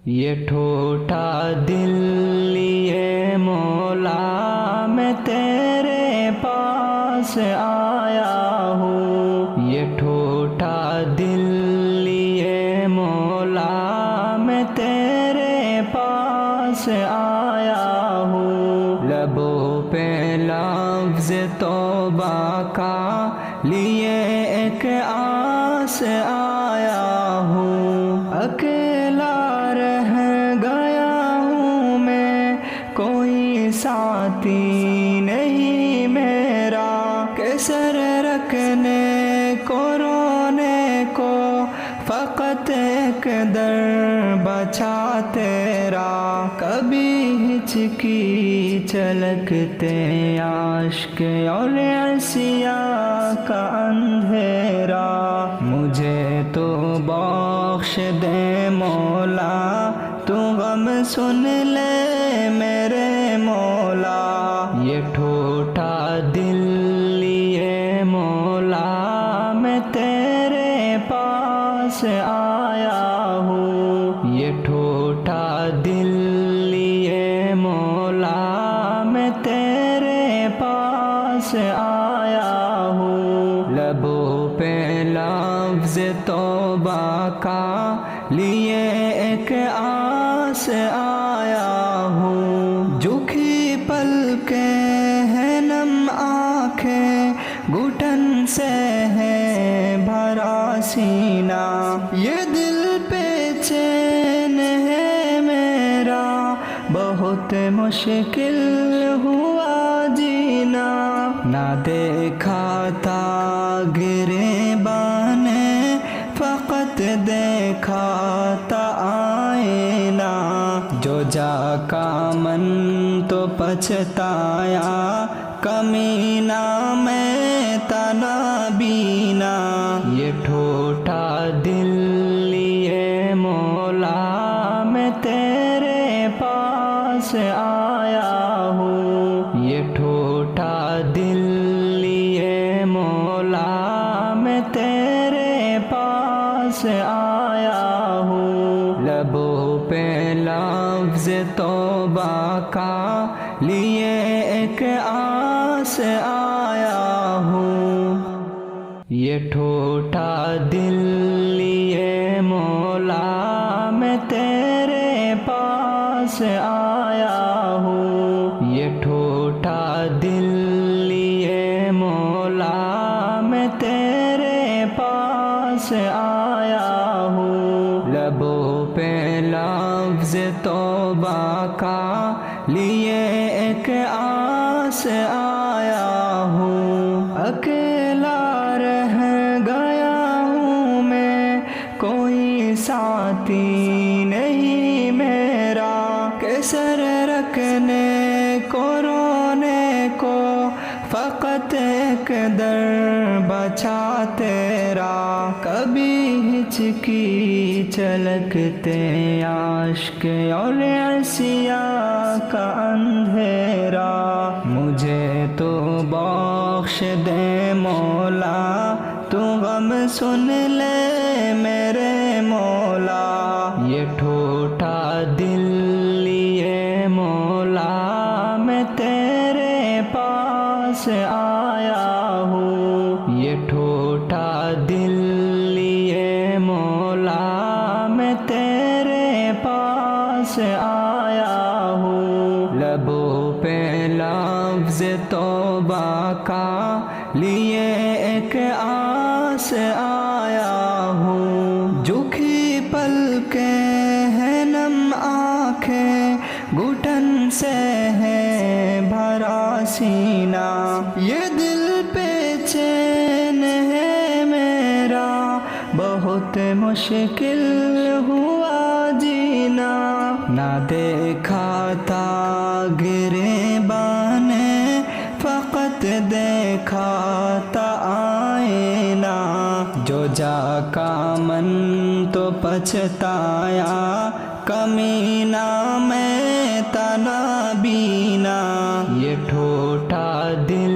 یہ ٹھوٹا دل لیے مولا میں تیرے پاس آیا ہوں، یہ ٹھوٹا دل لیے مولا میں تیرے پاس آیا ہوں، لبوں پہ لفظ توبہ کا لیے ایک آس آیا ہوں، اکیلا رہ گیا ہوں میں، کوئی ساتھی نہیں میرا، کہ سر رکھنے کو رونے کو فقط ایک در بچا تیرا، کبھی ہچکی چلکتے عاشق اور عصیاں کا اندھیرا، مجھے تو بخش دے مولا، تو غم سن لے میرے مولا، یہ ٹھوٹا دل لیے مولا میں تیرے پاس آیا ہوں، یہ ٹھوٹا دل لیے مولا میں تیرے پاس آیا ہوں، لبوں پہ لفظ توبہ کا لیے ایک آس آیا ہوں، جھکی پلکیں ہیں نم آنکھیں، گھٹن سے ہے بھرا سینہ، یہ دل پہ چین ہے میرا، بہت مشکل ہوا جینا، نہ دیکھا تھا گریباں نے، فقط دیکھا تھا آئینہ، جو جا کا من تو پچھتایا، کمینہ میں تھا نابینا، یہ ٹھوٹا دل لیے مولا میں تیرے پاس آیا ہوں، یہ ٹھوٹا دل لیے مولا میں تیرے پاس آیا ہوں، لبوں پہ لفظ توبہ کا لیے ایک آس آیا ہوں، یہ ٹھوٹا دل لیے مولا میں تیرے پاس آیا ہوں، یہ ٹھوٹا دل لیے مولا میں تیرے پاس آیا ہوں، لبوں پہ لفظ توبہ کا لیے ایک آس آیا ہوں، اکیلا رہ گیا ہوں میں، کوئی ساتھی نہیں میرا، کہ سر رکھنے کو رونے کو فقط ایک در بچا تیرا، کبھی ہچکی چلکتے عاشق اور عصیاں کا اندھیرا، مجھے تو بخش دے مولا، تو غم سن لے میرے مولا، یہ ٹھوٹا دل لیے مولا میں تیرے پاس آیا ہوں، یہ ٹھوٹا دل لیے مولا میں تیرے پاس آیا ہوں، لبوں پہ لفظ توبہ کا لیے ایک آس آیا ہوں، جھکی پلکیں ہیں نم آنکھیں، گھٹن سے ہے بھرا سینہ، یہ دل پہ چین ہے میرا، بہت مشکل ہوا جینا، نہ دیکھا تھا گریباں نے، فقط دیکھا تھا آئینہ، جو جا کا من تو پچھتایا، کمینہ میں تھا نابینا، یہ ٹھوٹا دل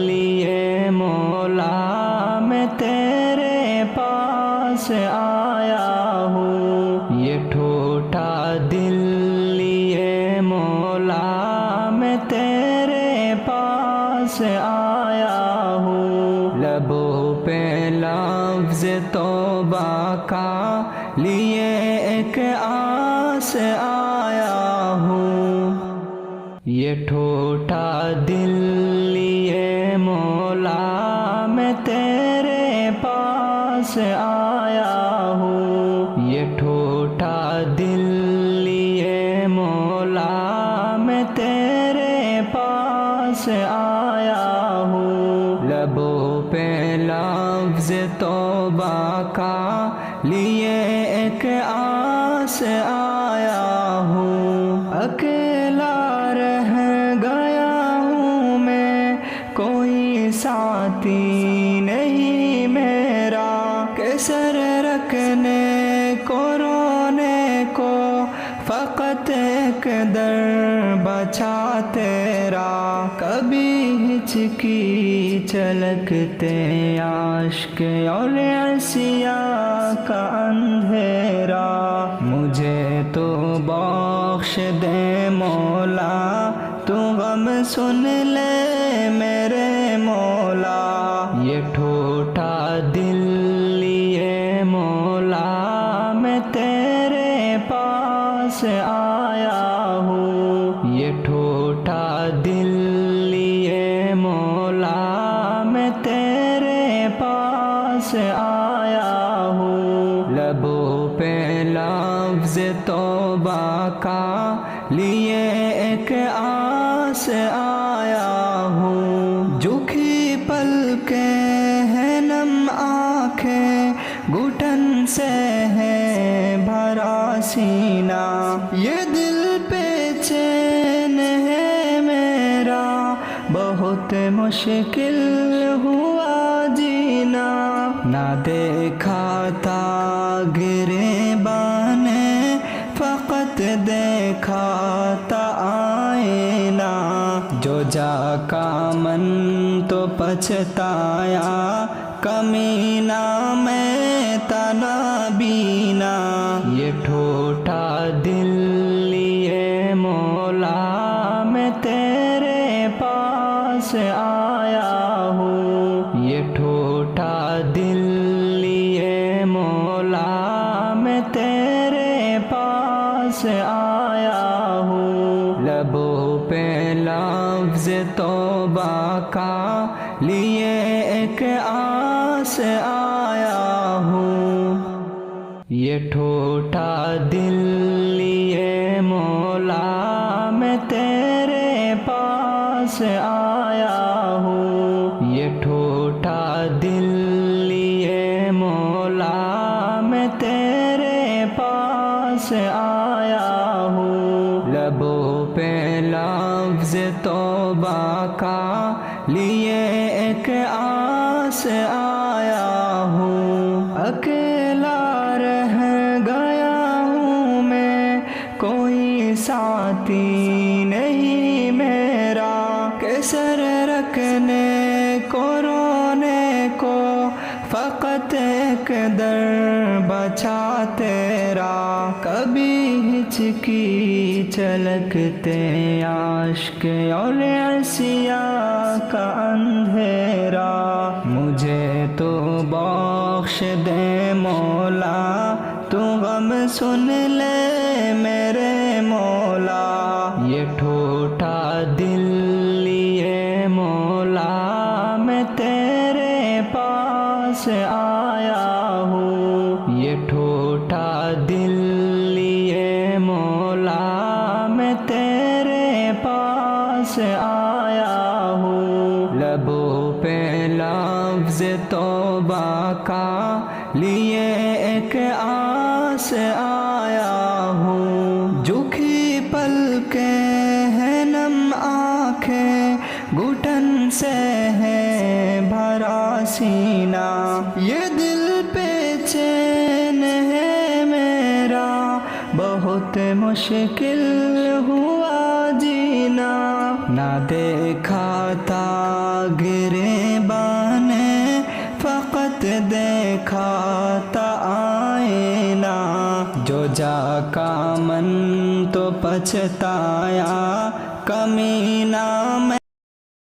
لیے مولا میں تیرے پاس آیا ہوں، یہ ٹھوٹا دل لیے مولا میں تیرے پاس آیا ہوں، لبوں پہ لفظ توبہ کا لیے ایک آس آیا ہوں، یہ ٹھوٹا دل لیے مولا میں تیرے پاس آیا ہوں، یہ ٹھوٹا دل لیے مولا میں تیرے پاس آیا ہوں، لبوں پہ لفظ توبہ کا لیے ایک آس آیا ہوں، اکیلا رہ گیا ہوں میں، کوئی ساتھی نہیں میرا، کہ سر رکھنے کو رونے کو فقط ایک در بچا تیرا، کبھی ہچکی چلکتے عاشق اور عصیاں کا اندھیرا، مجھے تو بخش دے مولا، تو غم سن لے میرے مولا، یہ ٹھوٹا دل لیے مولا میں تیرے پاس آیا ہوں، یہ ٹھوٹا دل لیے مولا میں تیرے پاس آیا ہوں، لبوں پہ لفظ توبہ کا لیے ایک آس آیا ہوں، جھکی پلکیں ہیں نم آنکھیں، گھٹن سے ہے بھرا سینہ، یہ دل پہ چین ہے میرا، بہت مشکل ہوا جینا، نہ دیکھا تھا گریباں نے، فقط دیکھا تھا آئینہ، جو جا کا من تو پچھتایا، کمینہ میں تھا نابینا، یہ ٹھوٹا دل لیے مولا میں تیرے پاس آیا ہوں، یہ ٹھوٹا دل لیے مولا میں تیرے پاس آیا ہوں، لبوں پہ لفظ توبہ کا لیے ایک آس آیا ہوں، یہ ٹھوٹا دل لیے مولا میں تیرے پاس آیا ہوں، یہ ٹھوٹا دل لیے مولا میں تیرے پاس آیا ہوں، لبوں پہ لفظ توبہ کا لیے ایک آس آیا ہوں، اکیلا رہ گیا ہوں میں، کوئی ساتھی نہیں میرا، کہ سر رکھنے کو رونے کو فقط ایک در بچا تیرا، کبھی ہچکی چلکتے عاشق اور عصیاں کا اندھیرا، مجھے تو بخش دے مولا، تو غم سن لے میرے مولا، یہ ٹھوٹا دل لیے مولا میں تیرے پاس آیا ہوں، یہ ٹھوٹا دل لیے مولا میں تیرے پاس آیا ہوں، لبوں پہ لفظ توبہ کا لیے ایک آس آیا ہوں، جھکی پلکیں ہیں نم آنکھیں، گھٹن سے ہے بھرا سینہ، یہ دل پہ چین ہے میرا، بہت مشکل ہوا جینا، نہ دیکھا تھا گریباں نے، فقط دیکھا تھا آئینہ، جو جا کا من تو پچھتایا کمینہ میں